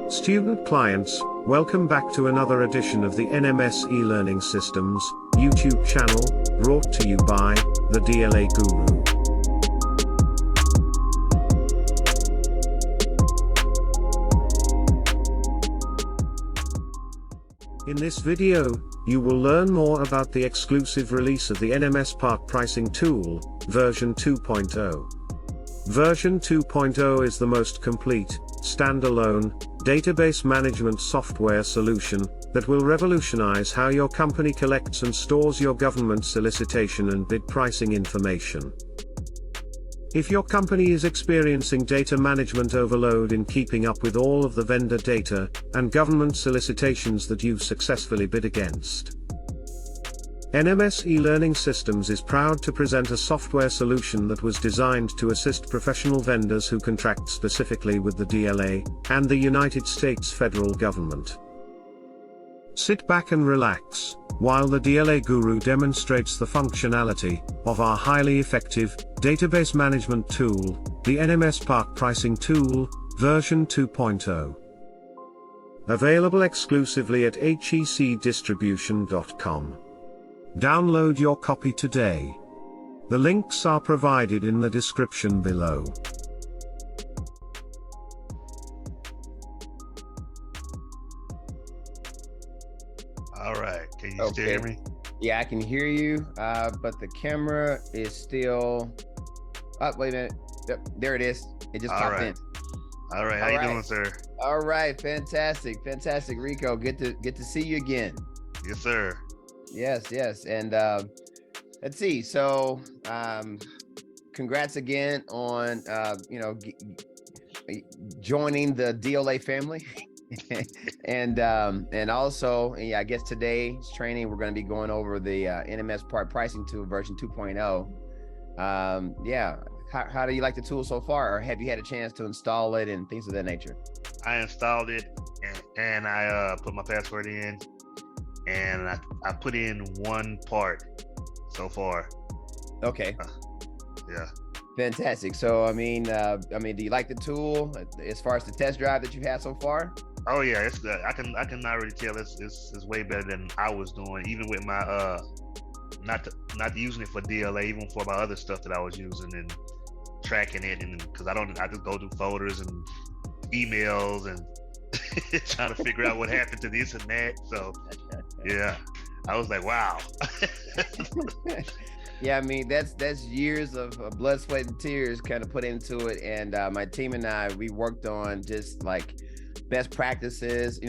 Student clients, welcome back to another edition of the NMS e-learning systems YouTube channel, brought to you by the DLA Guru. In this video, you will learn more about the exclusive release of the NMS Part Pricing Tool, version 2.0. Version 2.0 is the most complete, standalone, database management software solution that will revolutionize how your company collects and stores your government solicitation and bid pricing information. If your company is experiencing data management overload in keeping up with all of the vendor data and government solicitations that you've successfully bid against, NMS e-learning systems is proud to present a software solution that was designed to assist professional vendors who contract specifically with the DLA and the United States federal government. Sit back and relax while the DLA Guru demonstrates the functionality of our highly effective database management tool, the NMS Part Pricing Tool, version 2.0. Available exclusively at hecdistribution.com. Download your copy today. The links are provided in the description below. All right, can you still hear me? Yeah, I can hear you, but the camera is still, oh, wait a minute, yep, there it is, it just popped in. All right, how you doing, sir? All right, fantastic, Rico, good to see you again. Yes, sir. Yes, and let's see, so congrats again on joining the DLA family. and also, yeah, I guess today's training we're going to be going over the NMS Part Pricing Tool version 2.0. Yeah, how do you like the tool so far, or have you had a chance to install it and things of that nature? I installed it and I put my password in, and I put in one part so far. Okay. Yeah. Fantastic. So I mean, do you like the tool as far as the test drive that you've had so far? Oh yeah, it's good. I can already tell it's way better than I was doing, even with my not using it for DLA, even for my other stuff that I was using and tracking it, and because I just go through folders and emails and trying to figure out what happened to this and that. So yeah, I was like, wow. Yeah, I mean, that's years of blood, sweat, and tears kind of put into it. And my team and I, we worked on just like best practices,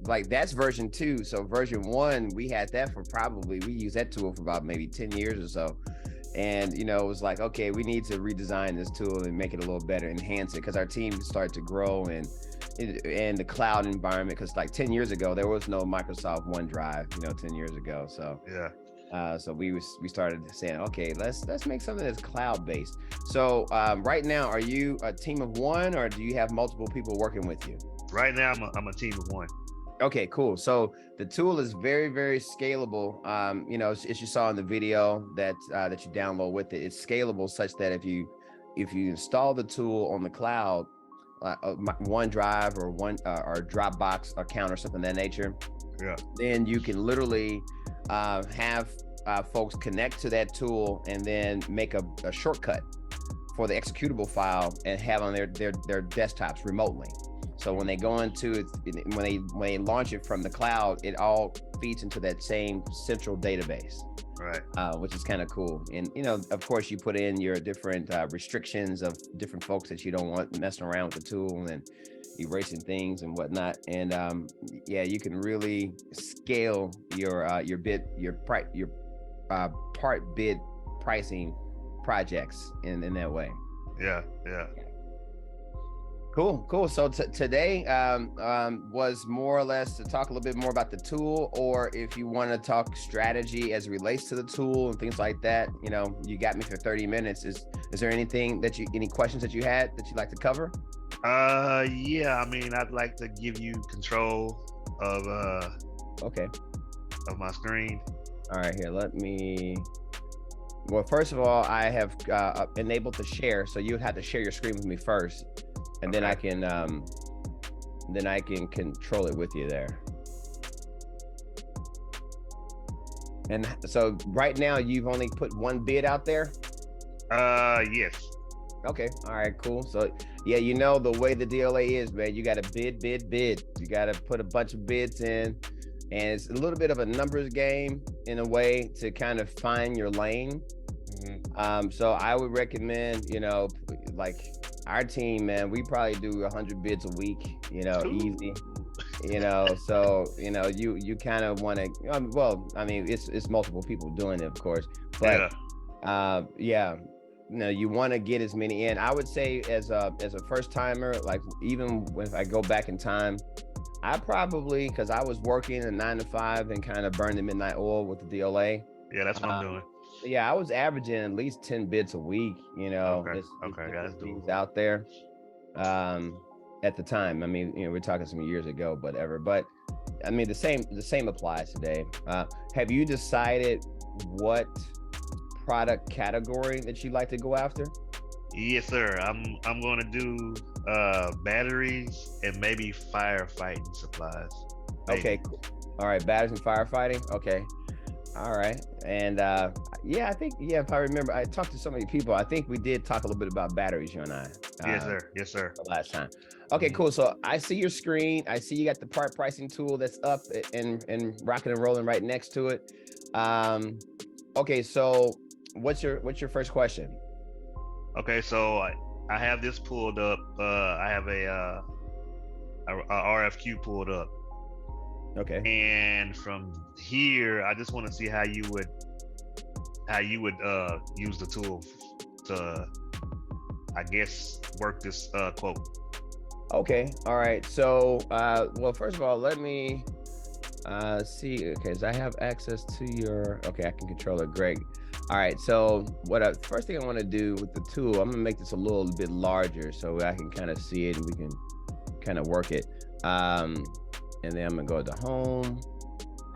like that's version 2. So version 1, we had that for we used that tool for about maybe 10 years or so. And, it was like, okay, we need to redesign this tool and make it a little better, enhance it, because our team started to grow and in the cloud environment. Because like 10 years ago, there was no Microsoft OneDrive, 10 years ago. So yeah. So we started saying, okay, let's make something that's cloud-based. So right now, are you a team of one, or do you have multiple people working with you? Right now, I'm a team of one. Okay, cool. So the tool is very, very scalable. As you saw in the video that you download with it, it's scalable such that if you install the tool on the cloud, OneDrive or Dropbox account or something of that nature, yeah, then you can literally have folks connect to that tool and then make a shortcut for the executable file and have on their desktops remotely. So when they go into it, when they launch it from the cloud, it all feeds into that same central database, right? Which is kind of cool. And of course, you put in your different restrictions of different folks that you don't want messing around with the tool and erasing things and whatnot. And yeah, you can really scale your part bid pricing projects in that way. Yeah. Cool. So today was more or less to talk a little bit more about the tool, or if you want to talk strategy as it relates to the tool and things like that, you got me for 30 minutes. Is there anything any questions that you had that you'd like to cover? Yeah, I mean, I'd like to give you control of of my screen. All right, here, well, first of all, I have enabled the share, so you would have to share your screen with me first, and then I can then I can control it with you there. And so right now you've only put one bid out there? Yes. Okay, all right, cool. So yeah, you know the way the DLA is, man, you got to bid. You got to put a bunch of bids in, and it's a little bit of a numbers game in a way to kind of find your lane. So I would recommend, you know, like our team, man, we probably do 100 bids a week, you know, easy. You know, so you know, you kind of want to, well, I mean, it's multiple people doing it, of course, but yeah, you know, you want to get as many in. I would say as a first timer, like even if I go back in time, I probably, because I was working a 9 to 5 and kind of burned the midnight oil with the DLA. Yeah, that's what I'm doing. Yeah, I was averaging at least 10 bids a week, you know. Okay, that's doable. Out there at the time. I mean, you know, we're talking some years ago, whatever, but I mean, the same applies today. Have you decided what product category that you like to go after? Yes, sir. I'm going to do batteries and maybe firefighting supplies. Maybe. Okay, cool. All right, batteries and firefighting. Okay. All right. And yeah, I think, yeah, if I remember, I talked to so many people. I think we did talk a little bit about batteries, you and I. Yes, sir. Yes, sir. Last time. Okay, cool. So I see your screen. I see you got the part pricing tool that's up and rocking and rolling right next to it. Okay, so what's your first question? Okay, so I have this pulled up. I have a RFQ pulled up. Okay. And from here, I just want to see how you would use the tool to, I guess, work this quote. Okay. All right. So, well, first of all, let me see. Okay, so I have access to your. Okay, I can control it. Great. All right. So, first thing I want to do with the tool, I'm gonna make this a little bit larger so I can kind of see it and we can kind of work it. And then I'm gonna go to home,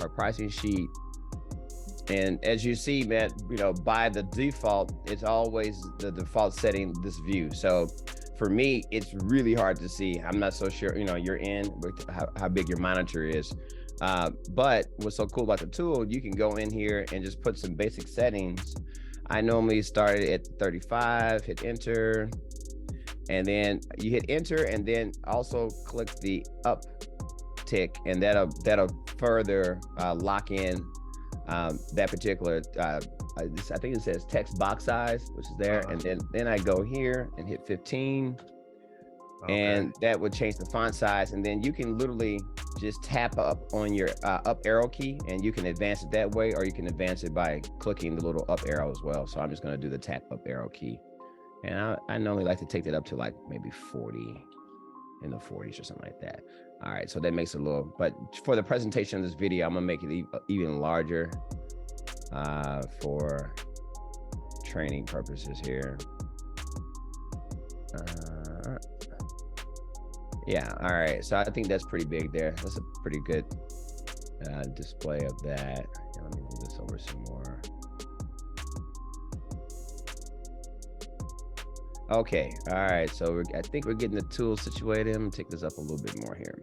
our pricing sheet. And as you see, man, you know, by the default, it's always the default setting, this view. So for me, it's really hard to see. I'm not so sure, you know, you're in with how big your monitor is. But what's so cool about the tool, you can go in here and just put some basic settings. I normally start it at 35, hit enter, and then you hit enter, and then also click the up tick, and that'll further lock in that particular I think it says text box size, which is there. And then I go here and hit 15. Okay. And that would change the font size, and then you can literally just tap up on your up arrow key, and you can advance it that way, or you can advance it by clicking the little up arrow as well. So I'm just going to do the tap up arrow key, and I normally like to take that up to like maybe 40, in the 40s or something like that. All right, so that makes it a little, but for the presentation of this video, I'm gonna make it even larger for training purposes here. Yeah, all right, so I think that's pretty big there. That's a pretty good display of that. Here, let me move this over some more. Okay, all right, so I think we're getting the tool situated. I'm gonna take this up a little bit more here.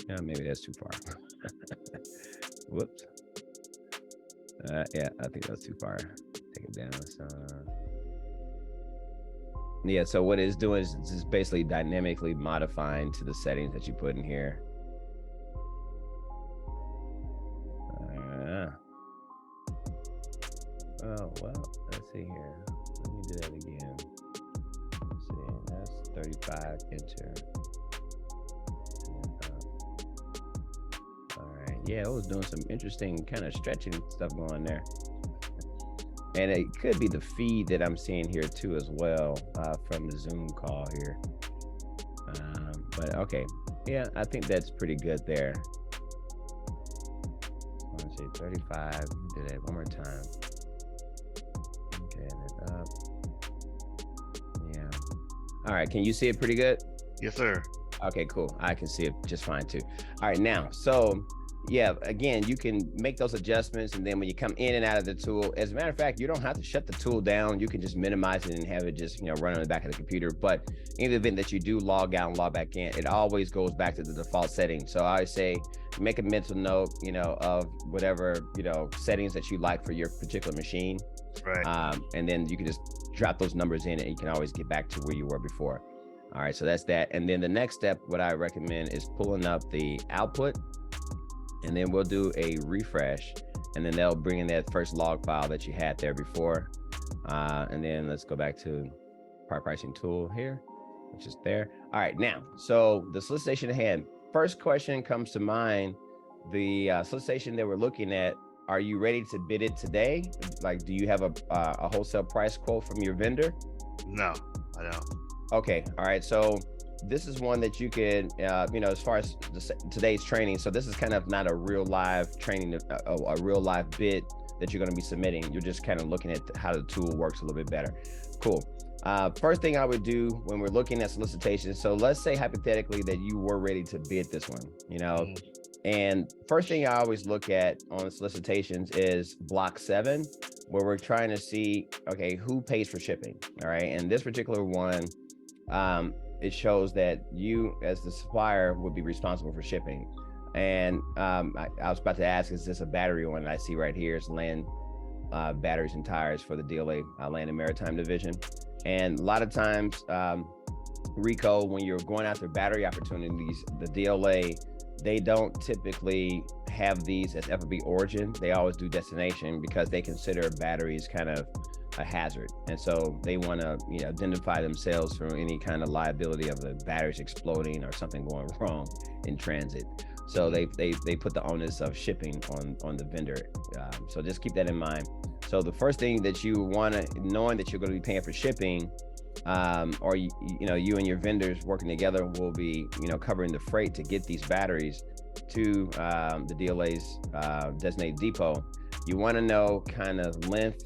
Yeah, maybe that's too far. Whoops. Yeah, I think that's too far. Take it down. So, yeah, so what it's doing is it's just basically dynamically modifying to the settings that you put in here. Oh, well, let's see here. Let me do that again. Let's see, that's 35, enter. All right, yeah, it was doing some interesting kind of stretching stuff going there. And it could be the feed that I'm seeing here too as well from the Zoom call here. But okay, yeah, I think that's pretty good there. Let's see, 35, do that one more time. Okay, then up. Yeah. All right, can you see it pretty good? Yes, sir. Okay, cool. I can see it just fine too. All right, now, so yeah, again, you can make those adjustments, and then when you come in and out of the tool, as a matter of fact, you don't have to shut the tool down. You can just minimize it and have it just, run on the back of the computer. But in the event that you do log out and log back in, it always goes back to the default settings. So I say make a mental note, of whatever, settings that you like for your particular machine. Right. And then you can just drop those numbers in and you can always get back to where you were before. All right, so that's that. And then the next step, what I recommend is pulling up the output, and then we'll do a refresh, and then they'll bring in that first log file that you had there before. And then let's go back to Part Pricing Tool here, which is there. All right, now, so the solicitation at hand. First question comes to mind, the solicitation that we're looking at, are you ready to bid it today? Like, do you have a wholesale price quote from your vendor? No, I don't. Okay, all right, so this is one that you could, as far as today's training, so this is kind of not a real live training, a real live bid that you're going to be submitting. You're just kind of looking at how the tool works a little bit better. Cool. First thing I would do when we're looking at solicitations, so let's say hypothetically that you were ready to bid this one, and first thing I always look at on solicitations is block 7, where we're trying to see, okay, who pays for shipping, all right? And this particular one, it shows that you as the supplier would be responsible for shipping. And I was about to ask, is this a battery one that I see right here? It's land batteries and tires for the DLA Land and Maritime Division. And a lot of times, Rico, when you're going after battery opportunities, the DLA, they don't typically have these as FOB origin. They always do destination because they consider batteries kind of a hazard. And so they want to, identify themselves from any kind of liability of the batteries exploding or something going wrong in transit. So they put the onus of shipping on the vendor. So just keep that in mind. So the first thing that you want to, knowing that you're going to be paying for shipping, or you and your vendors working together will be, covering the freight to get these batteries to the DLA's designated depot. You want to know kind of length,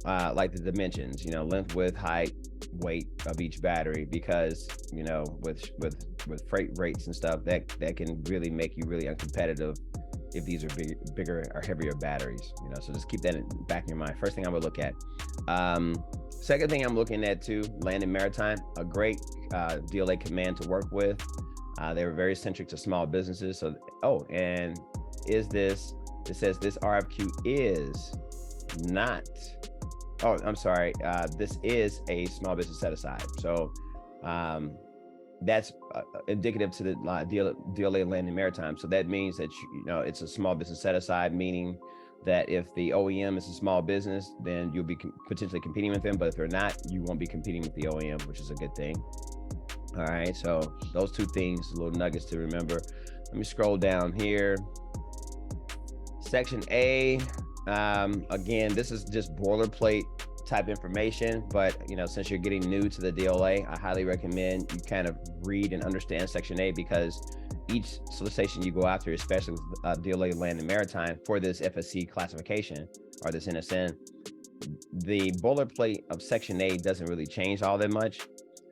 like the dimensions, length, width, height, weight of each battery, because with freight rates and stuff, that can really make you really uncompetitive if these are bigger or heavier batteries. So just keep that in the back of your mind. First thing I would look at. Second thing I'm looking at too, Land and Maritime, a great DLA command to work with. They were very centric to small businesses. So, and it says this RFQ is not, this is a small business set aside. So that's indicative to the DLA Land and Maritime. So that means that, it's a small business set aside, meaning that if the OEM is a small business, then you'll be potentially competing with them. But if they're not, you won't be competing with the OEM, which is a good thing. All right, so those two things, little nuggets to remember. Let me scroll down here. Section A, again, this is just boilerplate type information, but since you're getting new to the DLA, I highly recommend you kind of read and understand Section A, because each solicitation you go after, especially with DLA Land and Maritime for this FSC classification or this NSN, the boilerplate of Section A doesn't really change all that much,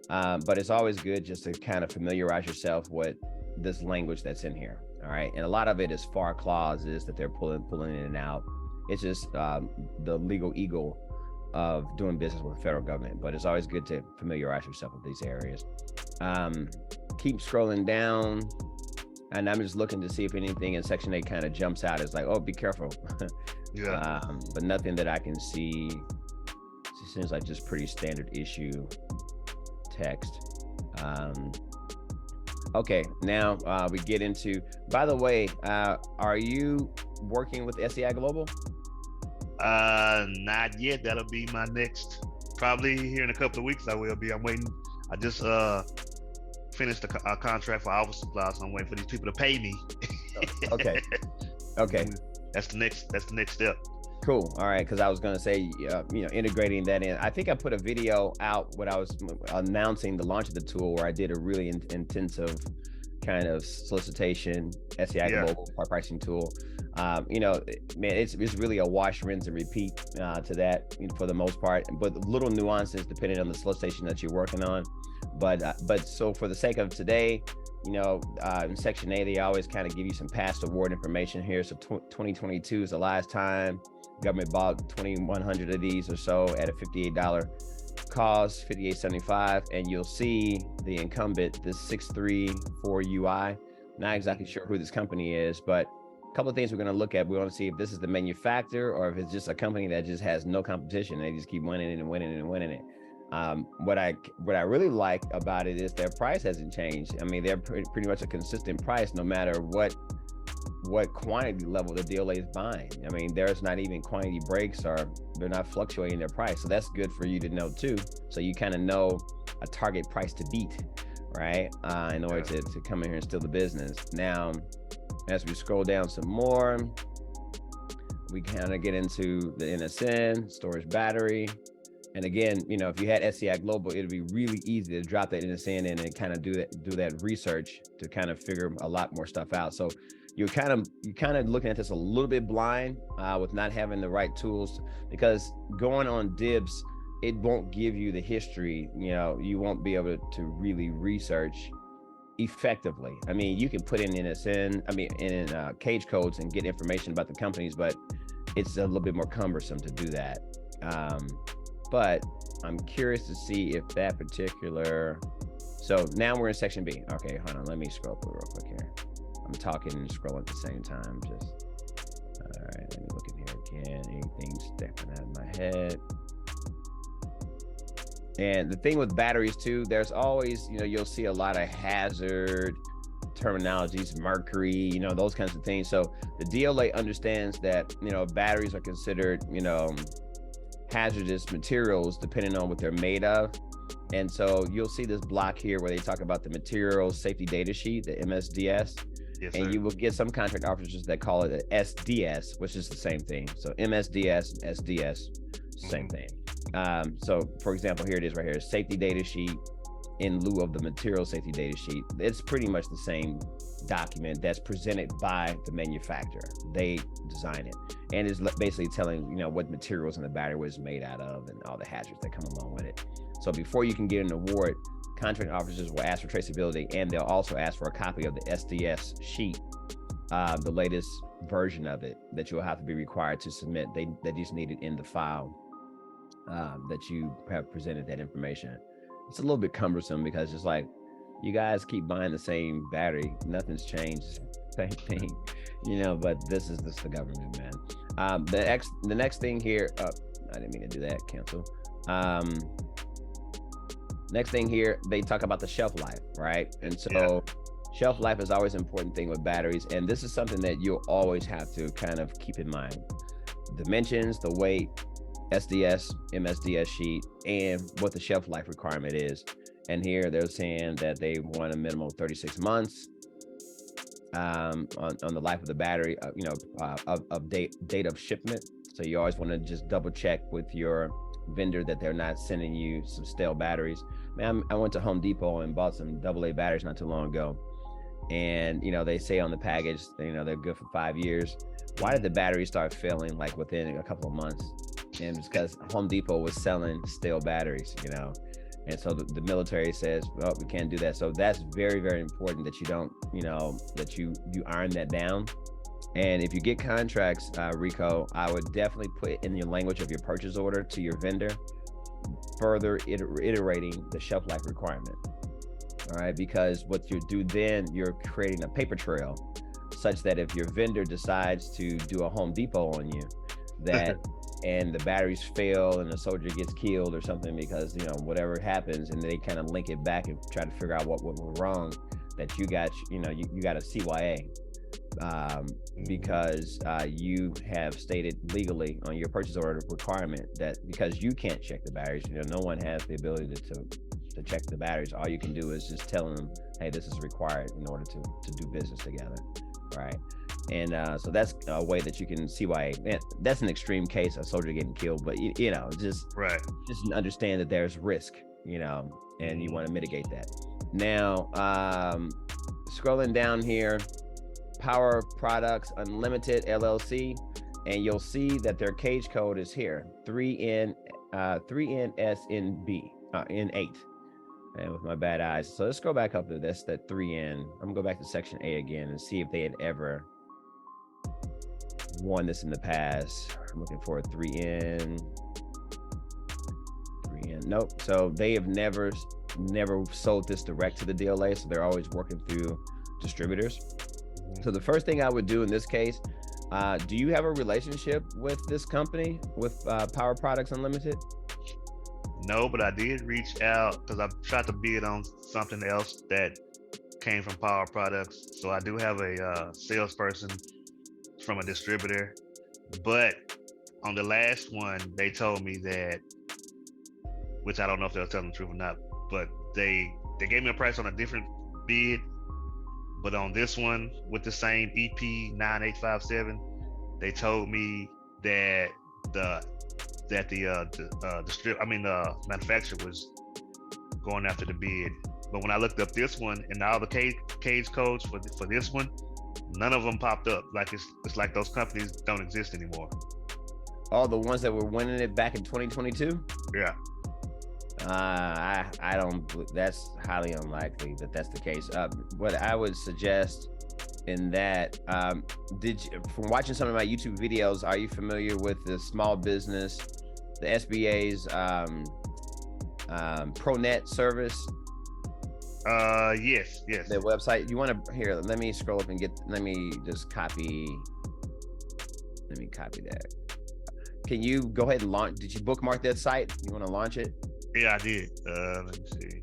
but it's always good just to kind of familiarize yourself with this language that's in here. All right, and a lot of it is FAR clauses that they're pulling in and out. It's just the legal eagle of doing business with the federal government, but it's always good to familiarize yourself with these areas. Keep scrolling down, and I'm just looking to see if anything in Section 8 kind of jumps out. It's like, oh, be careful. Yeah. But nothing that I can see. It seems like just pretty standard issue text. Okay, now we get into, by the way, are you working with SEI Global? Not yet. That'll be my next, probably here in a couple of weeks. I will be. I'm waiting. I just finished a contract for office supplies, so I'm waiting for these people to pay me. Okay. That's the next step. Cool. All right, because I was going to say, integrating that in. I think I put a video out when I was announcing the launch of the tool, where I did a really intensive kind of solicitation, SEI Global Part Pricing Tool. Man, it's really a wash, rinse, and repeat to that for the most part, but little nuances depending on the solicitation that you're working on. But so for the sake of today, in Section A, they always kind of give you some past award information here. So 2022 is the last time government bought 2,100 of these or so at a $58 cost, $58.75, and you'll see the incumbent, this 634 UI. Not exactly sure who this company is, but a couple of things we're going to look at. We want to see if this is the manufacturer or if it's just a company that just has no competition. They just keep winning and winning and winning it. What I really like about it is their price hasn't changed. I mean, they're pretty much a consistent price no matter what quantity level the DLA is buying. I mean, there's not even quantity breaks, or they're not fluctuating their price. So that's good for you to know too. So you kind of know a target price to beat, right? In order to come in here and steal the business. Now, as we scroll down some more, we kind of get into the NSN, storage battery. And again, if you had SCI Global, it'd be really easy to drop that NSN in and kind of do that research to kind of figure a lot more stuff out. So you're kind of looking at this a little bit blind with not having the right tools, because going on DIBBS, it won't give you the history. You won't be able to really research effectively. I mean, you can put in NSN, in cage codes and get information about the companies, but it's a little bit more cumbersome to do that. But I'm curious to see if that particular, so now we're in Section B. Okay, hold on, let me scroll through real quick here. I'm talking and scrolling at the same time. All right, let me look in here again. Anything stepping out of my head. And the thing with batteries too, there's always, you'll see a lot of hazard terminologies, mercury, those kinds of things. So the DLA understands that, batteries are considered, hazardous materials depending on what they're made of. And so you'll see this block here where they talk about the materials safety data sheet, the MSDS. Yes, and you will get some contract officers that call it a SDS, which is the same thing. So MSDS and SDS, same thing. So for example, here it is right here, safety data sheet in lieu of the material safety data sheet. It's pretty much the same document that's presented by the manufacturer. They design it, and it's basically telling what materials in the battery was made out of and all the hazards that come along with it. So before you can get an award, contract officers will ask for traceability, and they'll also ask for a copy of the SDS sheet, the latest version of it that you'll have to be required to submit. They just need it in the file that you have presented that information. It's a little bit cumbersome because it's like, you guys keep buying the same battery, nothing's changed, same thing, but this is the government, man. The next thing here, I didn't mean to do that, cancel. Next thing here, they talk about the shelf life, right? And so shelf life is always an important thing with batteries. And this is something that you'll always have to kind of keep in mind. Dimensions, the weight, SDS, MSDS sheet, and what the shelf life requirement is. And here they're saying that they want a minimum of 36 months on the life of the battery, of date of shipment. So you always want to just double check with your vendor that they're not sending you some stale batteries. Man, I went to Home Depot and bought some AA batteries not too long ago. And, they say on the package, they're good for 5 years. Why did the battery start failing like within a couple of months? And it's because Home Depot was selling stale batteries, And so the military says, well, we can't do that. So that's very, very important that you don't, that you iron that down. And if you get contracts, Rico, I would definitely put in your language of your purchase order to your vendor, further iterating the shelf life requirement. All right, because what you do then, you're creating a paper trail such that if your vendor decides to do a Home Depot on you, that and the batteries fail and the soldier gets killed or something because, whatever happens, and they kind of link it back and try to figure out what went wrong, that you got, you got a CYA. Because you have stated legally on your purchase order requirement that because you can't check the batteries, no one has the ability to check the batteries. All you can do is just tell them, hey, this is required in order to do business together, right? And so that's a way that you can CYA. Man, that's an extreme case, a soldier getting killed, but just understand that there's risk, and you want to mitigate that. Now, scrolling down here, Power Products Unlimited LLC, and you'll see that their cage code is here, 3NSNB, N8. And with my bad eyes. So let's go back up to this, that 3N. I'm gonna go back to section A again and see if they had ever won this in the past. I'm looking for a 3N. 3N. Nope. So they have never sold this direct to the DLA. So they're always working through distributors. So the first thing I would do in this case, do you have a relationship with this company, with Power Products Unlimited? No, but I did reach out because I tried to bid on something else that came from Power Products. So I do have a salesperson from a distributor, but on the last one, they told me that, which I don't know if they're telling the truth or not, but they gave me a price on a different bid, but on this one with the same EP 9857, they told me that the manufacturer was going after the bid. But when I looked up this one and all the cage codes for this one, none of them popped up. Like it's like those companies don't exist anymore. All the ones that were winning it back in 2022? Yeah. I don't. That's highly unlikely that that's the case. What I would suggest in that, from watching some of my YouTube videos, are you familiar with the small business, the SBA's ProNet service? Yes. The website. You want to here? Let me scroll up and let me just copy. Let me copy that. Can you go ahead and launch? Did you bookmark that site? You want to launch it? Yeah, I did. Let me see.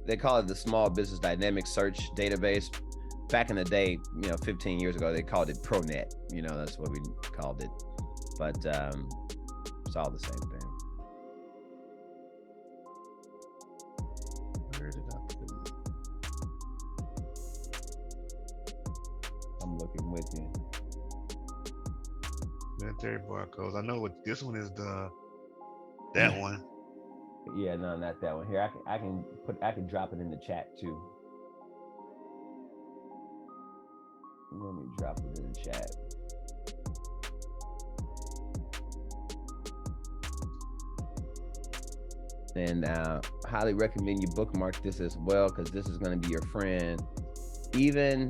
They call it the Small Business Dynamic Search Database. Back in the day, 15 years ago, they called it ProNet. That's what we called it. But it's all the same thing. Where did I put it? I'm looking with you. Military barcodes. I know what this one is. That one. Yeah, no, not that one. Here, I can drop it in the chat too. Let me drop it in the chat. And highly recommend you bookmark this as well, because this is going to be your friend. Even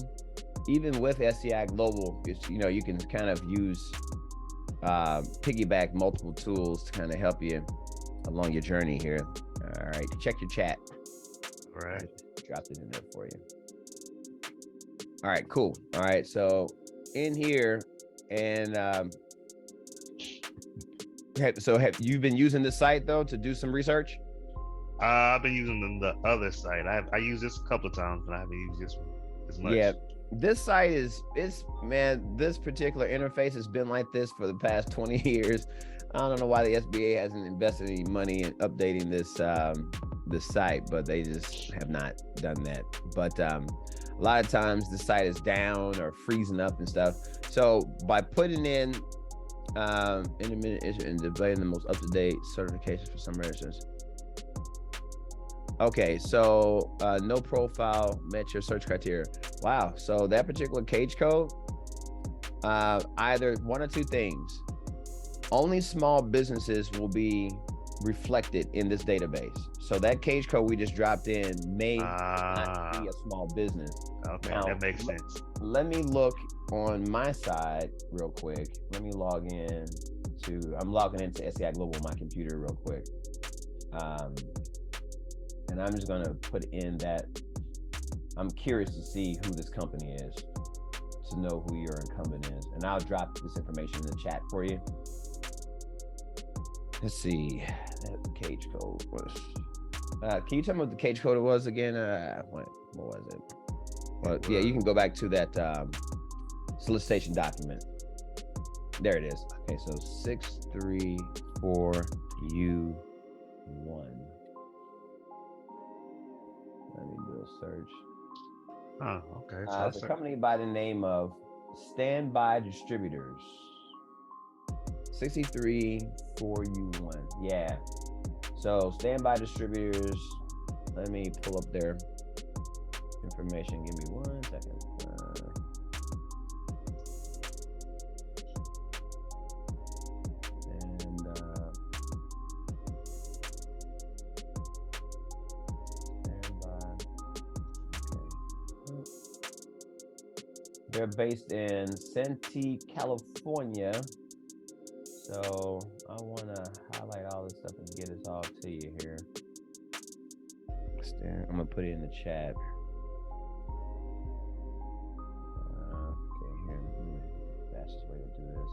with SCI Global, you can kind of use piggyback multiple tools to kind of help you along your journey here. All right, check your chat. All right, dropped it in there for you. All right, cool. All right, so in here, and have you been using this site though to do some research? I've been using the other site. I used this a couple of times, but I haven't used this one as much. Yeah, this site is man, this particular interface has been like this for the past 20 years. I don't know why the SBA hasn't invested any money in updating this site, but they just have not done that. But a lot of times the site is down or freezing up and stuff. So by putting in intermittent issue and debating the most up-to-date certifications for some registrants. Okay, so no profile met your search criteria. Wow, so that particular cage code, either one or two things. Only small businesses will be reflected in this database. So that cage code we just dropped in may not be a small business. Okay, now, that makes sense. Let me look on my side real quick. Let me log in I'm logging into SCI Global on my computer real quick. And I'm just gonna put in that I'm curious to see who this company is, to know who your incumbent is. And I'll drop this information in the chat for you. Let's see, that cage code was, can you tell me what the cage code was again? What was it? Well, yeah, you can go back to that solicitation document. There it is. Okay, so 634U1. Let me do a search. Oh, okay. So It's a company by the name of Standby Distributors. 634U1. Yeah. So Standby Distributors. Let me pull up their information. Give me 1 second. They're based in Santee, California. So I want to highlight all this stuff and get this all to you here. I'm gonna put it in the chat. Okay, here, fastest way to do this.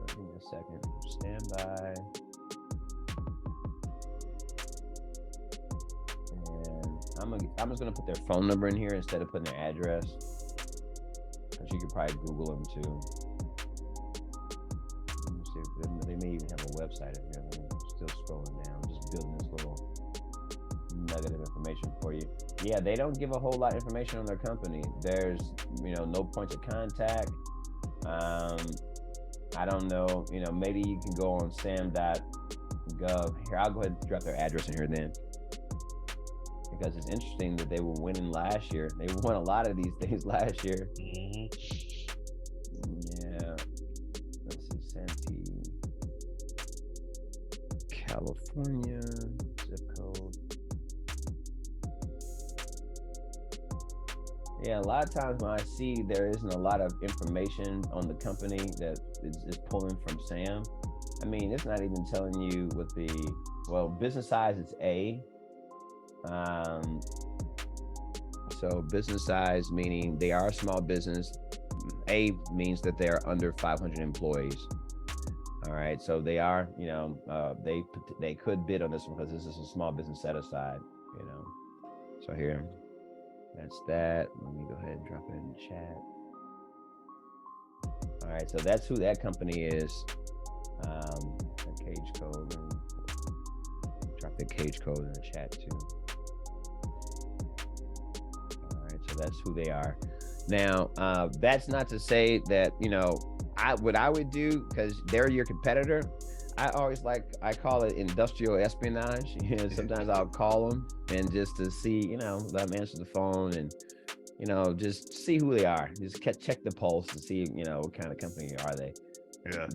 Give me a second. Stand by. And I'm just gonna put their phone number in here instead of putting their address, because you could probably Google them too. Let me see if they may even have a website in here. I'm still scrolling down, just building this little nugget of information for you. Yeah, they don't give a whole lot of information on their company. There's, no points of contact. I don't know, maybe you can go on SAM.gov. Here, I'll go ahead and drop their address in here then, because it's interesting that they were winning last year. They won a lot of these things last year. Mm-hmm. Yeah. Let's see, Santee, California, zip code. Yeah, a lot of times when I see there isn't a lot of information on the company that is pulling from SAM, I mean, it's not even telling you what business size is A. So business size, meaning they are a small business. A means that they are under 500 employees. All right, so they are, they could bid on this one because this is a small business set aside, So here, that's that. Let me go ahead and drop it in the chat. All right, so that's who that company is. The cage code. Drop the cage code in the chat too. So that's who they are. Now, that's not to say that, what I would do, because they're your competitor, I call it industrial espionage. Sometimes I'll call them and just to see, let them answer the phone and, just see who they are. Just check the pulse and see, what kind of company are they. Yeah.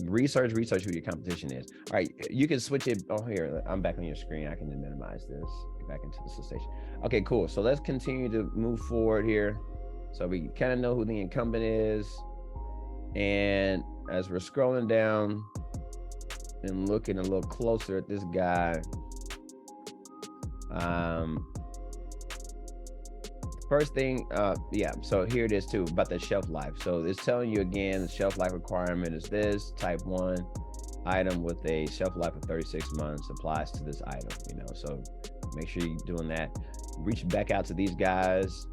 Research who your competition is. All right, you can switch it. Oh, here, I'm back on your screen. I can minimize this. Get back into the solicitation. Okay, cool. So let's continue to move forward here. So we kind of know who the incumbent is. And as we're scrolling down and looking a little closer at this guy, first thing, so here it is too, about the shelf life. So it's telling you again, the shelf life requirement is this type 1 item with a shelf life of 36 months applies to this item, so make sure you're doing that. Reach back out to these guys.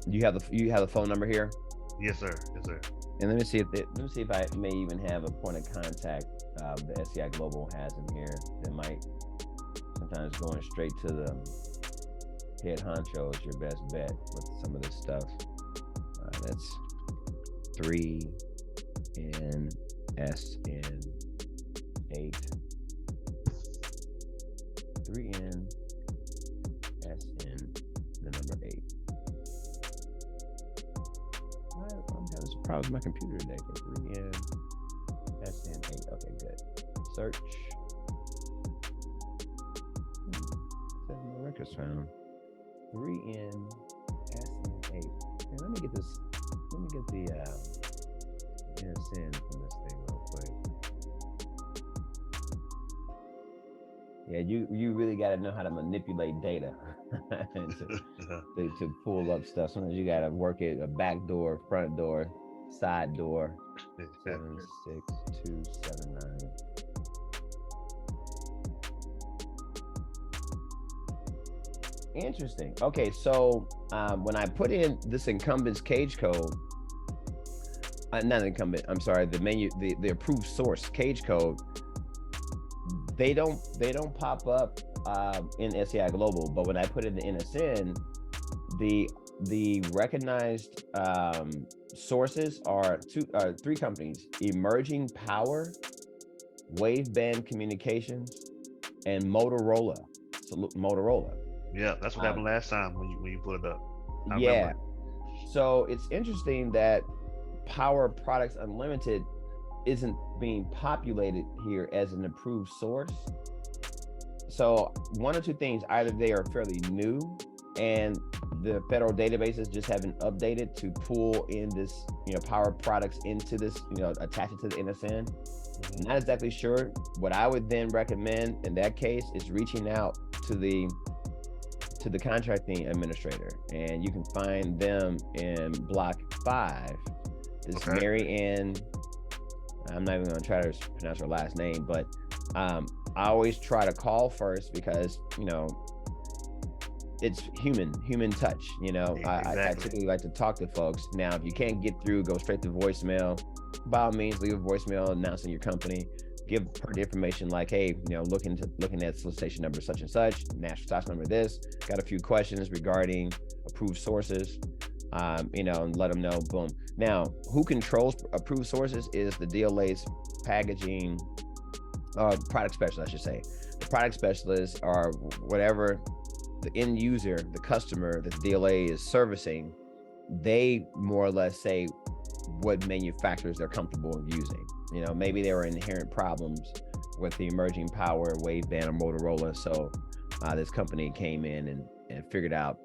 You have the phone number here? Yes, sir. And let me see if I may even have a point of contact the SCI Global has in here that might sometimes going straight to the head honcho is your best bet with some of this stuff. That's 3NSN8. 3NSN, the number 8. I'm having some problems with my computer today. 3NSN8. Okay, good. Search. No records found. 3NSN8. Okay, let me get the NSN from this thing real quick. Yeah, you really got to know how to manipulate data to pull up stuff. Sometimes you got to work it a back door, front door, side door. 76279. Interesting. Okay, so when I put in this incumbent's cage code, not incumbent, I'm sorry, the approved source cage code, they don't pop up in SCI Global, but when I put in the NSN, the recognized sources are three companies: Emerging Power, Waveband Communications, and Motorola. So Motorola. Yeah, that's what happened last time when you put it up. I yeah. remember. So it's interesting that Power Products Unlimited isn't being populated here as an approved source. So one or two things, either they are fairly new and the federal databases just haven't updated to pull in this, power products into this, attach it to the NSN. Not exactly sure. What I would then recommend in that case is reaching out to the contracting administrator, and you can find them in block 5. This Mary Ann, I'm not even going to try to pronounce her last name, but I always try to call first because, it's human touch. I typically like to talk to folks. Now, if you can't get through, go straight to voicemail. By all means, leave a voicemail announcing your company. Give her the information like, hey, looking at solicitation number such and such, national tax number this, got a few questions regarding approved sources, and let them know, boom. Now, who controls approved sources is the DLA's packaging, product specialist, I should say. The product specialists are whatever the end user, the customer that the DLA is servicing, they more or less say what manufacturers they're comfortable using. Maybe there were inherent problems with the emerging power, Waveband, or Motorola. So this company came in and figured out,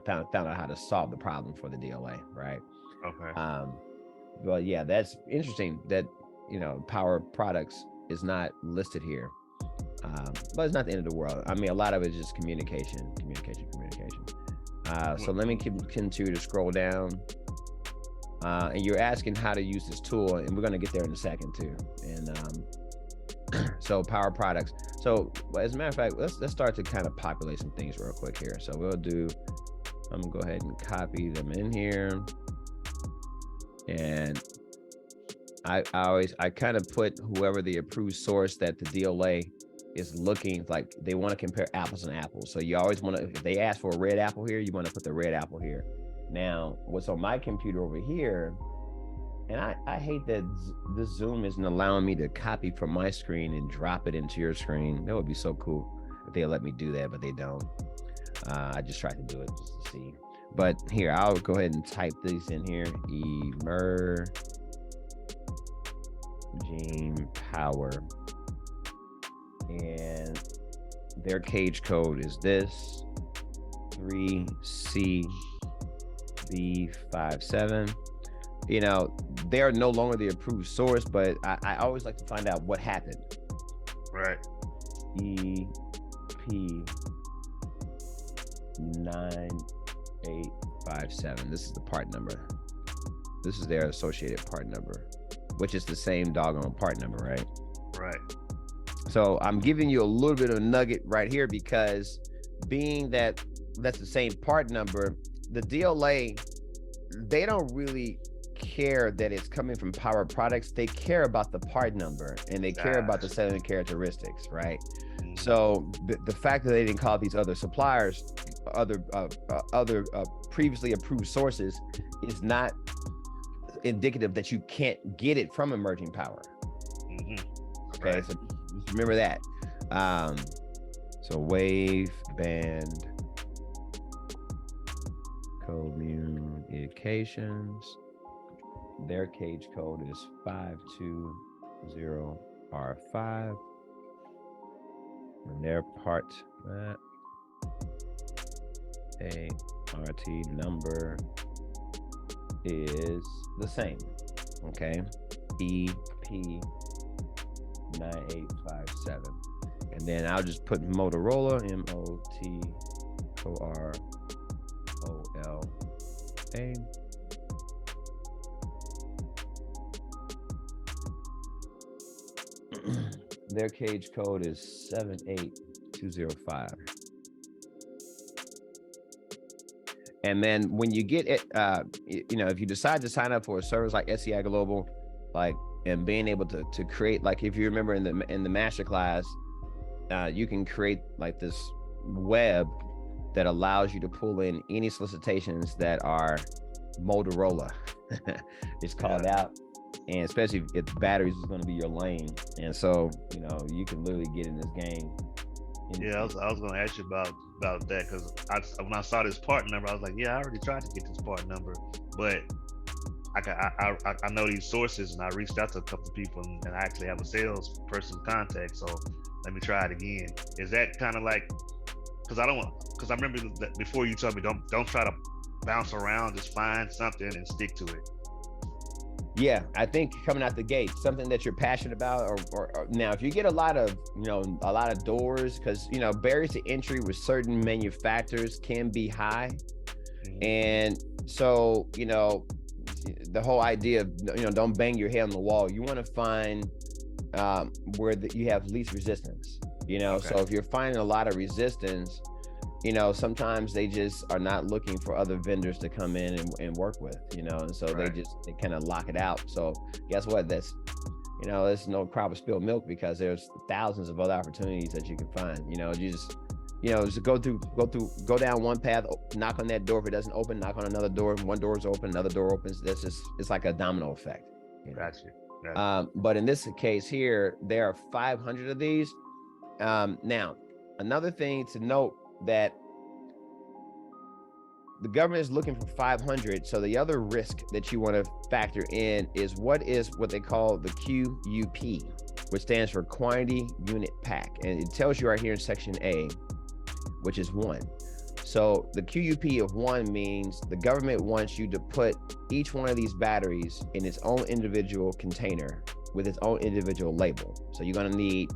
found out how to solve the problem for the DLA, right? Okay. But yeah, that's interesting that, power products is not listed here. But it's not the end of the world. I mean, a lot of it is just communication. So let me continue to scroll down. And you're asking how to use this tool, and we're going to get there in a second too. And so power products. So as a matter of fact, let's start to kind of populate some things real quick here. So I'm gonna go ahead and copy them in here. And I kind of put whoever the approved source that the DLA is looking, like they want to compare apples and apples. So you always want to, if they ask for a red apple here, you want to put the red apple here. Now, what's on my computer over here, and I hate that this Zoom isn't allowing me to copy from my screen and drop it into your screen. That would be so cool if they let me do that, but they don't. I just tried to do it just to see. But here, I'll go ahead and type these in here. Emerging power. And their cage code is this 3CB57. They are no longer the approved source, but I always like to find out what happened. Right. EP9857. This is the part number. This is their associated part number, which is the same doggone part number, right? Right. So I'm giving you a little bit of a nugget right here because being that that's the same part number, the DLA, they don't really care that it's coming from power products. They care about the part number and they care about the selling characteristics, right? So the fact that they didn't call these other suppliers, other previously approved sources, is not indicative that you can't get it from emerging power. Okay, right. So just remember that. So wave band communications, their cage code is 520R5, and their part ART number is the same. Okay, EP9857, and then I'll just put Motorola, MOTOROLA. Their cage code is 78205. And then when you get it, if you decide to sign up for a service like SCI Global, and being able to create, if you remember in the master class, you can create this web that allows you to pull in any solicitations that are Motorola. It's called out, and especially if batteries is going to be your lane, and so you can literally get in this game. Yeah, I was going to ask you about that, because when I saw this part number, I was like, yeah, I already tried to get this part number, but I know these sources, and I reached out to a couple of people, and I actually have a salesperson contact, so let me try it again. Is that kind of like, because I remember that before you told me don't try to bounce around, just find something and stick to it. Yeah, I think coming out the gate, something that you're passionate about, or now if you get a lot of doors, because barriers to entry with certain manufacturers can be high, and so the whole idea of don't bang your head on the wall. You want to find where you have least resistance. Okay. So if you're finding a lot of resistance, sometimes they just are not looking for other vendors to come in and work with, and so Right. they kind of lock it out. So guess what? There's no crop of spilled milk, because there's thousands of other opportunities that you can find. Just go down one path, knock on that door. If it doesn't open, knock on another door. One door is open, another door opens. It's like a domino effect. Gotcha. But in this case here, there are 500 of these. Now, another thing to note, that the government is looking for 500. So the other risk that you want to factor in is what they call the QUP, which stands for Quantity Unit Pack. And it tells you right here in section A, which is 1. So the QUP of 1 means the government wants you to put each one of these batteries in its own individual container with its own individual label. So you're going to need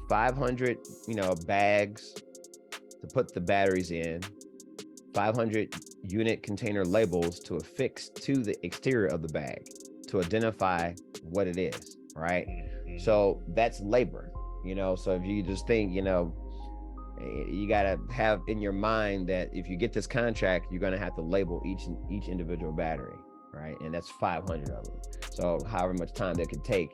500, bags to put the batteries in, 500 unit container labels to affix to the exterior of the bag to identify what it is, right? So that's labor, so if you just think, you got to have in your mind that if you get this contract, you're going to have to label each individual battery, right? And that's 500 of them. So however much time that could take.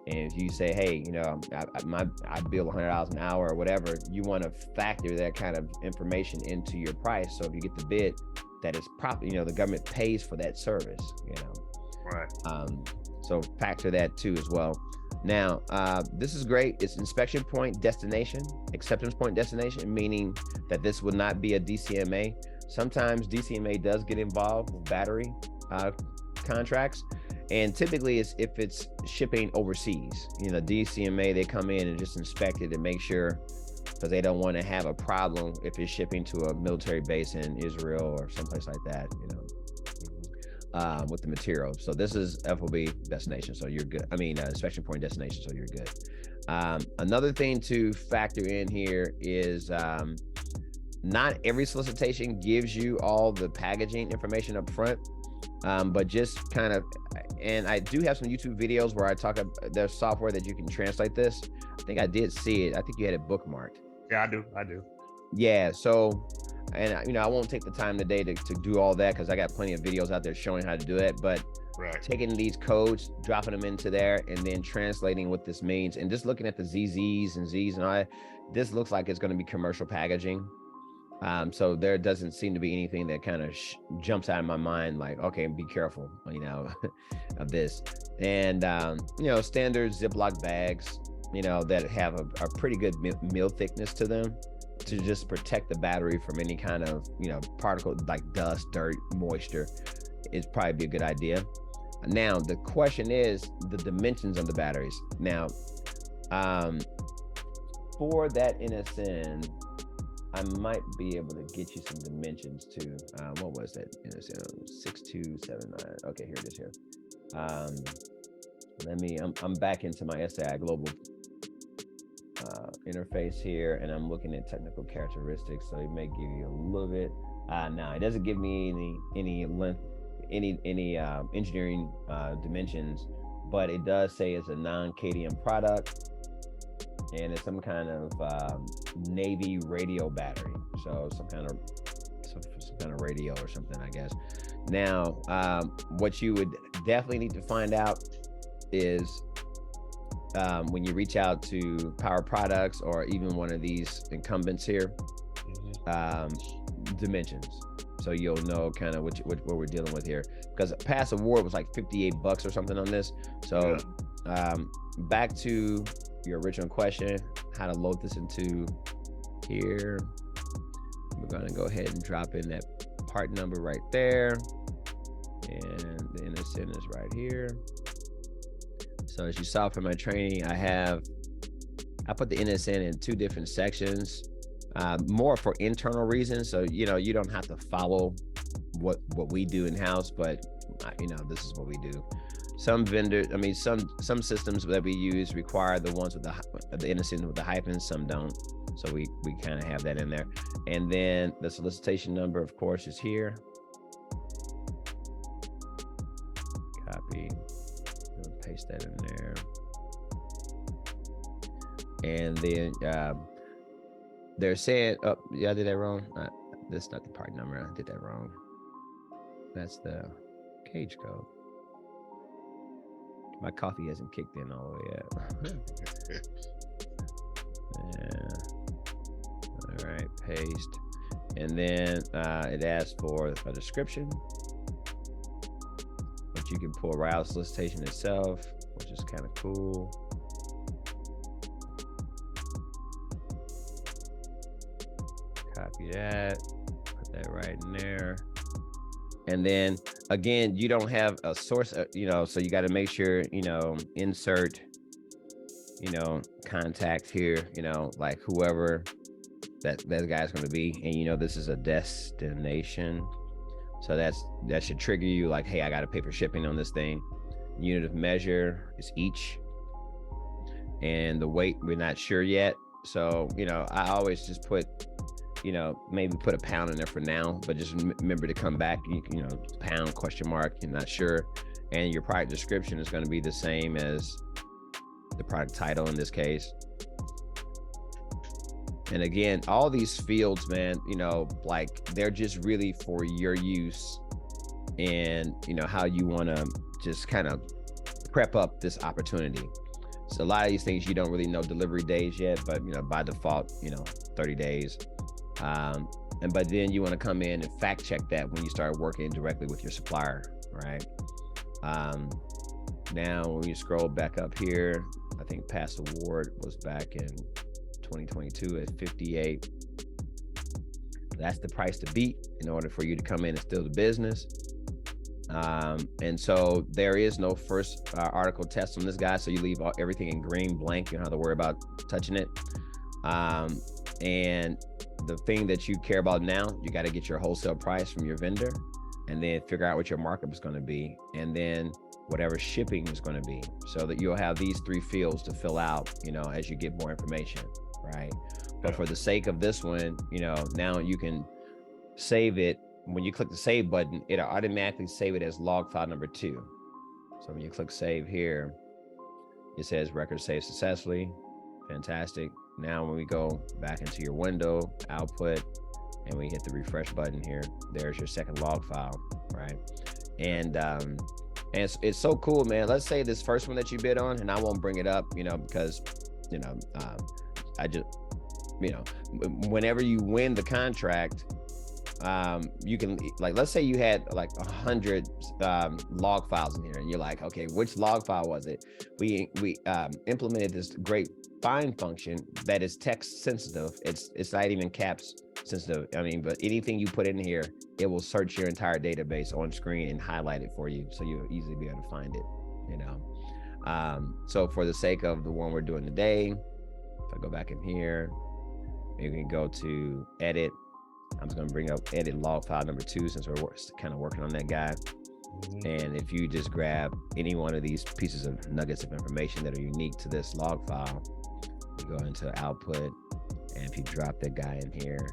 And if you say, hey, I bill $100 an hour or whatever, you want to factor that kind of information into your price. So if you get the bid, that is proper, the government pays for that service, Right. So factor that too as well. Now, this is great. It's inspection point destination, acceptance point destination, meaning that this would not be a DCMA. Sometimes DCMA does get involved with battery contracts. And typically it's if it's shipping overseas, DCMA, they come in and just inspect it and make sure, because they don't want to have a problem if it's shipping to a military base in Israel or someplace like that, with the material. So this is FOB destination, so you're good. Inspection point destination, so you're good. Another thing to factor in here is not every solicitation gives you all the packaging information up front. But just kind of, and I do have some YouTube videos where I talk about there's software that you can translate this. I think I did see it. I think you had it bookmarked. Yeah, I do. Yeah. So, and I won't take the time today to do all that, because I got plenty of videos out there showing how to do it. But Right. taking these codes, dropping them into there, and then translating what this means, and just looking at the ZZs and Zs and all, this looks like it's going to be commercial packaging. So there doesn't seem to be anything that kind of jumps out of my mind, like, okay, be careful, of this. And, standard Ziploc bags, that have a pretty good meal thickness to them, to just protect the battery from any kind of, particle like dust, dirt, moisture, is probably be a good idea. Now, the question is the dimensions of the batteries. Now, for that NSN, I might be able to get you some dimensions too. What was that? 6279. Okay, here it is here. I'm back into my SAI Global interface here, and I'm looking at technical characteristics. So it may give you a little bit. Now it doesn't give me any length, any engineering dimensions, but it does say it's a non-KDM product. And it's some kind of Navy radio battery, so some kind of radio or something, I guess. Now, what you would definitely need to find out is when you reach out to Power Products or even one of these incumbents here, dimensions, so you'll know kind of what we're dealing with here. Because past award was like $58 or something on this. So back to your original question, how to load this into here. We're gonna go ahead and drop in that part number right there, and the NSN is right here. So as you saw from my training, I have I put the NSN in 2 different sections, more for internal reasons. So, you know, you don't have to follow what we do in house, but you know, this is what we do. Some vendors, I mean, some systems that we use require the ones with the NSN with the hyphens, some don't. So we kind of have that in there. And then the solicitation number, of course, is here. Copy, paste that in there. And then they're saying, oh, yeah, I did that wrong. That's not the part number. I did that wrong. That's the cage code. My coffee hasn't kicked in all the way yet. Yeah. All right, paste. And then it asks for a description, which you can pull right out of solicitation itself, which is kind of cool. Copy that, put that right in there. And then again, you don't have a source, you know, so you got to make sure, you know, insert, you know, contact here, you know, like whoever that guy's going to be. And, you know, this is a destination. So that should trigger you like, hey, I got to pay for shipping on this thing. Unit of measure is each. And the weight, we're not sure yet. So, you know, I always just put, you know, maybe put a pound in there for now, but just remember to come back, you know, pound, question mark, you're not sure. And your product description is going to be the same as the product title in this case. And again, all these fields, man, you know, like they're just really for your use and, you know, how you want to just kind of prep up this opportunity. So a lot of these things, you don't really know delivery days yet, but, you know, by default, you know, 30 days. But then you want to come in and fact check that when you start working directly with your supplier, right? Now, when you scroll back up here, I think past award was back in 2022 at 58. That's the price to beat in order for you to come in and steal the business. And so there is no first article test on this guy. So you leave everything in green, blank. You don't have to worry about touching it. And the thing that you care about now, you got to get your wholesale price from your vendor and then figure out what your markup is going to be. And then whatever shipping is going to be, so that you'll have these 3 fields to fill out, you know, as you get more information, right? But for the sake of this one, you know, now you can save it. When you click the save button, it'll automatically save it as log file number 2. So when you click save here, it says record saved successfully. Fantastic. Now, when we go back into your window output and we hit the refresh button here, there's your second log file, right? And it's so cool, man. Let's say this first one that you bid on, and I won't bring it up, you know, because, you know, I just, you know, whenever you win the contract, you can, like, let's say you had like 100 log files in here, and you're like, okay, which log file was it? We implemented this great find function that is text sensitive. It's not even caps sensitive. I mean, but anything you put in here, it will search your entire database on screen and highlight it for you, so you'll easily be able to find it, you know. So for the sake of the one we're doing today, if I go back in here, you can go to edit. I'm just going to bring up edit log file number 2 since we're kind of working on that guy. And if you just grab any one of these pieces of nuggets of information that are unique to this log file, you go into output, and if you drop that guy in here,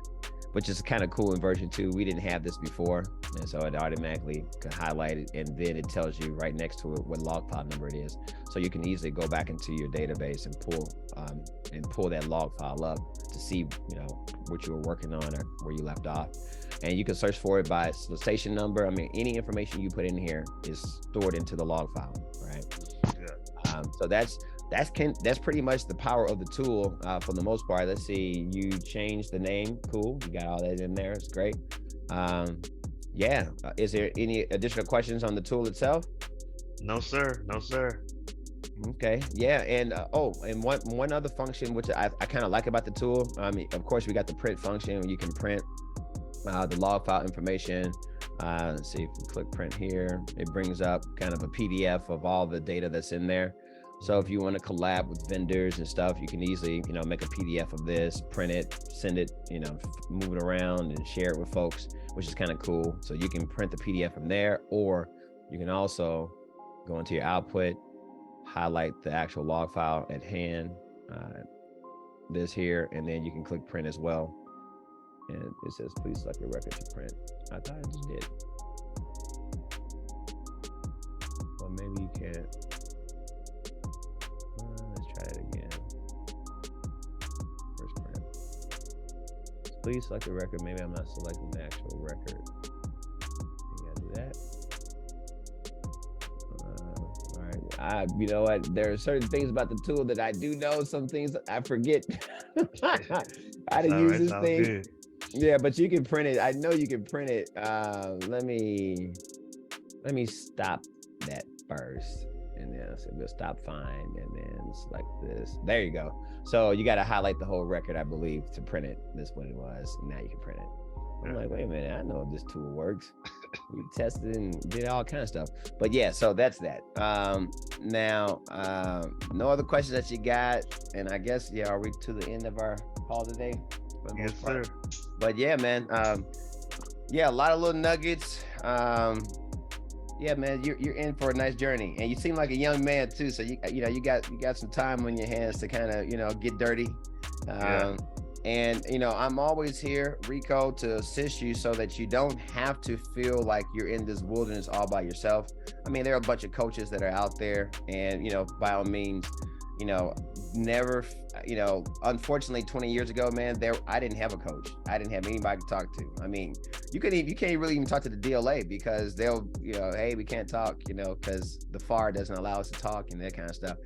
which is kind of cool in version 2, we didn't have this before, and so it automatically can highlight it, and then it tells you right next to it what log file number it is, so you can easily go back into your database and pull that log file up to see, you know, what you were working on or where you left off. And you can search for it by solicitation number. I mean, any information you put in here is stored into the log file, right? Yeah. So that's pretty much the power of the tool for the most part. Let's see, you changed the name. Cool, you got all that in there. It's great. Yeah. Is there any additional questions on the tool itself? No, sir. No, sir. Okay. Yeah. And and one other function which I kind of like about the tool. I mean, of course, we got the print function where you can print the log file information. Let's see if we click print here, it brings up kind of a PDF of all the data that's in there. So if you want to collab with vendors and stuff, you can easily, make a PDF of this, print it, send it, move it around and share it with folks, which is kind of cool. So you can print the PDF from there, or you can also go into your output, highlight the actual log file at hand, this here, and then you can click print as well. And it says, please select your record to print. I thought I just did. Well, maybe you can't. Let's try it again. First print. Please select the record. Maybe I'm not selecting the actual record. You gotta do that. All right. You know what? There are certain things about the tool that I do know. Some things I forget. I didn't use this thing. Good. Yeah, but you can print it. I know you can print it. Let me stop that first, and then so we'll stop find, and then select this. There you go. So you got to highlight the whole record, I believe, to print it. This is what it was. Now you can print it. I'm like, wait a minute, I know this tool works. We tested and did all kind of stuff. But yeah, so that's that. Now, no other questions that you got, and I guess are we to the end of our call today? Yes, sir. But yeah, man. A lot of little nuggets. Yeah, man, you're in for a nice journey, and you seem like a young man too. So you got some time on your hands to kind of get dirty. And I'm always here, Rico, to assist you so that you don't have to feel like you're in this wilderness all by yourself. I mean, there are a bunch of coaches that are out there, and by all means, never, unfortunately 20 years ago, man, I didn't have a coach. I didn't have anybody to talk to. I mean, you can't really even talk to the DLA because they'll, hey, we can't talk, because the FAR doesn't allow us to talk and that kind of stuff.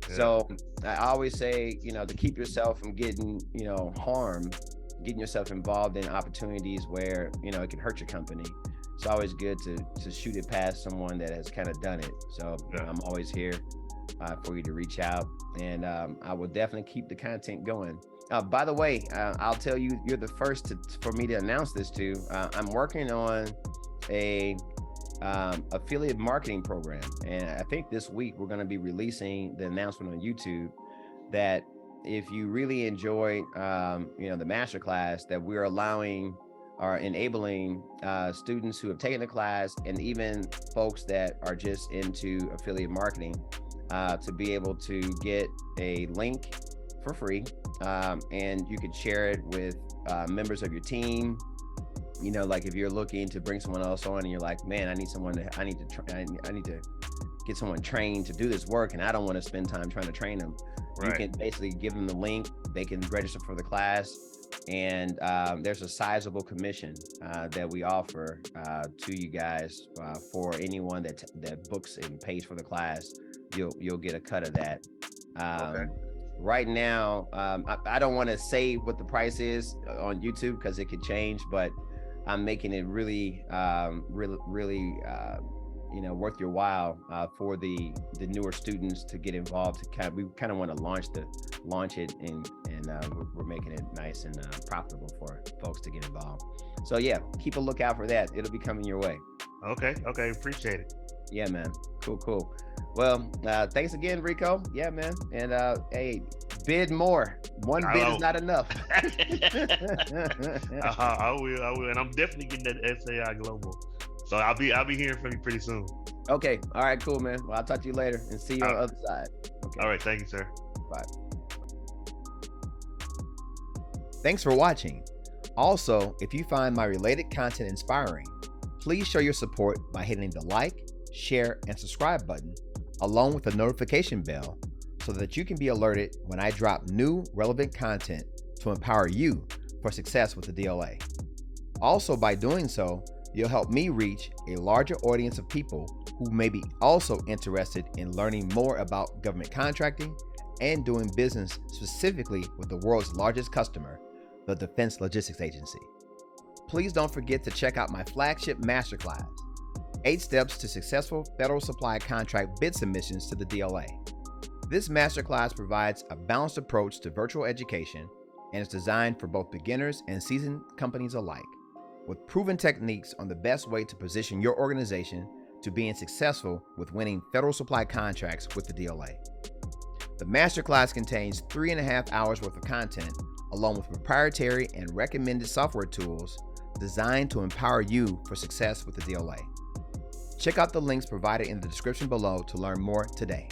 Yeah. So I always say, to keep yourself from getting, harmed, getting yourself involved in opportunities where, it can hurt your company. It's always good to shoot it past someone that has kind of done it. So I'm always here for you to reach out, and I will definitely keep the content going. By the way, I'll tell you, you're the first for me to announce this to. I'm working on a affiliate marketing program, and I think this week we're going to be releasing the announcement on YouTube that if you really enjoyed the masterclass, that we're allowing or enabling students who have taken the class, and even folks that are just into affiliate marketing, to be able to get a link for free, and you could share it with members of your team. Like if you're looking to bring someone else on and you're like, man, I need to get someone trained to do this work, and I don't want to spend time trying to train them. Right. You can basically give them the link, they can register for the class, and there's a sizable commission that we offer to you guys for anyone that books and pays for the class. You'll get a cut of that. Okay. Right now, I don't want to say what the price is on YouTube because it could change, but I'm making it really worth your while for the newer students to get involved. We kind of want to launch it, and we're making it nice and profitable for folks to get involved. So yeah, keep a lookout for that. It'll be coming your way. Okay, appreciate it. Yeah, man. Cool. Well, thanks again, Rico. Yeah, man. And hey, bid more. One bid is not enough. I will, and I'm definitely getting that SAI Global. So I'll be hearing from you pretty soon. Okay. All right. Cool, man. Well, I'll talk to you later and see you on the other side. Okay. All right. Thank you, sir. Bye. Thanks for watching. Also, if you find my related content inspiring, please show your support by hitting the like, share, and subscribe button, along with the notification bell, so that you can be alerted when I drop new relevant content to empower you for success with the DLA. Also, by doing so, you'll help me reach a larger audience of people who may be also interested in learning more about government contracting and doing business specifically with the world's largest customer, the Defense Logistics Agency. Please don't forget to check out my flagship masterclass, 8 Steps to Successful Federal Supply Contract Bid Submissions to the DLA. This masterclass provides a balanced approach to virtual education and is designed for both beginners and seasoned companies alike, with proven techniques on the best way to position your organization to being successful with winning federal supply contracts with the DLA. The masterclass contains 3.5 hours worth of content, along with proprietary and recommended software tools designed to empower you for success with the DLA. Check out the links provided in the description below to learn more today.